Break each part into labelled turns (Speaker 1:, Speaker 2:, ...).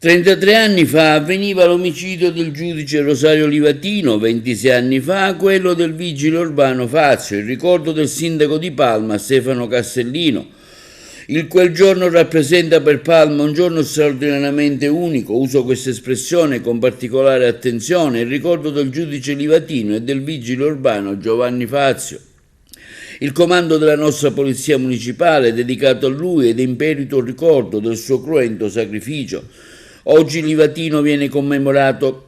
Speaker 1: 33 anni fa avveniva l'omicidio del giudice Rosario Livatino, 26 anni fa quello del vigile urbano Fazio, il ricordo del sindaco di Palma Stefano Castellino. Quel giorno rappresenta per Palma un giorno straordinariamente unico, uso questa espressione con particolare attenzione, il ricordo del giudice Livatino e del vigile urbano Giovanni Fazio. Il comando della nostra polizia municipale è dedicato a lui ed è imperito il ricordo del suo cruento sacrificio. Oggi Livatino viene commemorato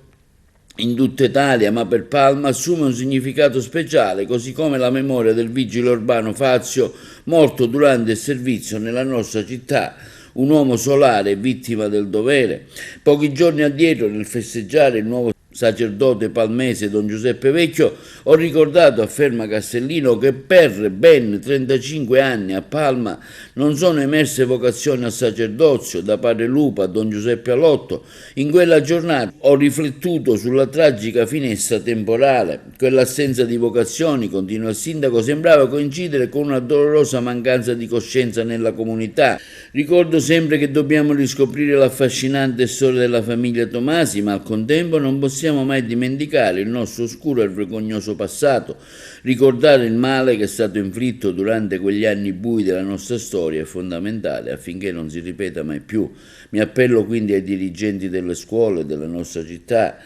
Speaker 1: in tutta Italia, ma per Palma assume un significato speciale, così come la memoria del vigile urbano Fazio, morto durante il servizio nella nostra città, un uomo solare vittima del dovere. Pochi giorni addietro, nel festeggiare il nuovo sacerdote palmese Don Giuseppe Vecchio, ho ricordato, afferma Castellino, che per ben 35 anni a Palma non sono emerse vocazioni al sacerdozio da padre Lupa a Don Giuseppe Alotto. In quella giornata ho riflettuto sulla tragica finestra temporale. Quell'assenza di vocazioni, continua il sindaco, sembrava coincidere con una dolorosa mancanza di coscienza nella comunità. Ricordo sempre che dobbiamo riscoprire l'affascinante storia della famiglia Tomasi, ma al contempo non possiamo mai dimenticare il nostro oscuro e vergognoso passato. Ricordare il male che è stato inflitto durante quegli anni bui della nostra storia è fondamentale affinché non si ripeta mai più. Mi appello quindi ai dirigenti delle scuole della nostra città.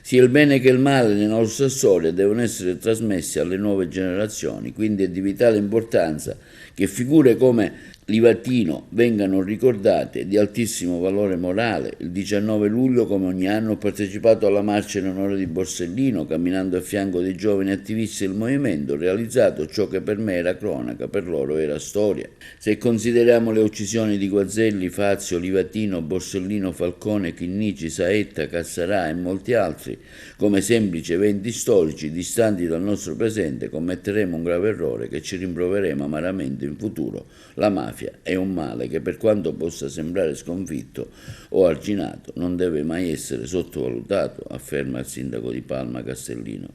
Speaker 1: Sia il bene che il male nella nostra storia devono essere trasmessi alle nuove generazioni, quindi è di vitale importanza che figure come Livatino vengano ricordate, di altissimo valore morale. Il 19 luglio, come ogni anno, ho partecipato alla marcia in onore di Borsellino, camminando a fianco dei giovani attivisti del movimento, ho realizzato ciò che per me era cronaca, per loro era storia. Se consideriamo le uccisioni di Guazelli, Fazio, Livatino, Borsellino, Falcone, Chinnici, Saetta, Cassarà e molti altri come semplici eventi storici distanti dal nostro presente, commetteremo un grave errore che ci rimproveremo amaramente in futuro. La mafia è un male che, per quanto possa sembrare sconfitto o arginato, non deve mai essere sottovalutato, afferma il sindaco di Palma Castellino.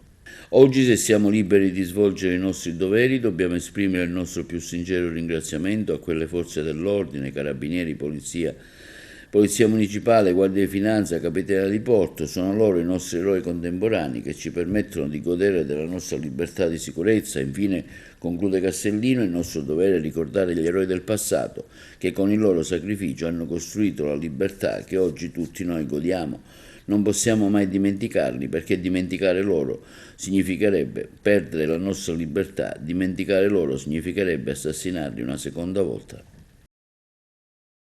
Speaker 1: Oggi, se siamo liberi di svolgere i nostri doveri, dobbiamo esprimere il nostro più sincero ringraziamento a quelle forze dell'ordine, carabinieri, Polizia Municipale, Guardia di Finanza, Capitaneria di Porto. Sono loro i nostri eroi contemporanei che ci permettono di godere della nostra libertà di sicurezza. Infine, conclude Castellino, il nostro dovere è ricordare gli eroi del passato che con il loro sacrificio hanno costruito la libertà che oggi tutti noi godiamo. Non possiamo mai dimenticarli, perché dimenticare loro significherebbe perdere la nostra libertà, dimenticare loro significherebbe assassinarli una seconda volta.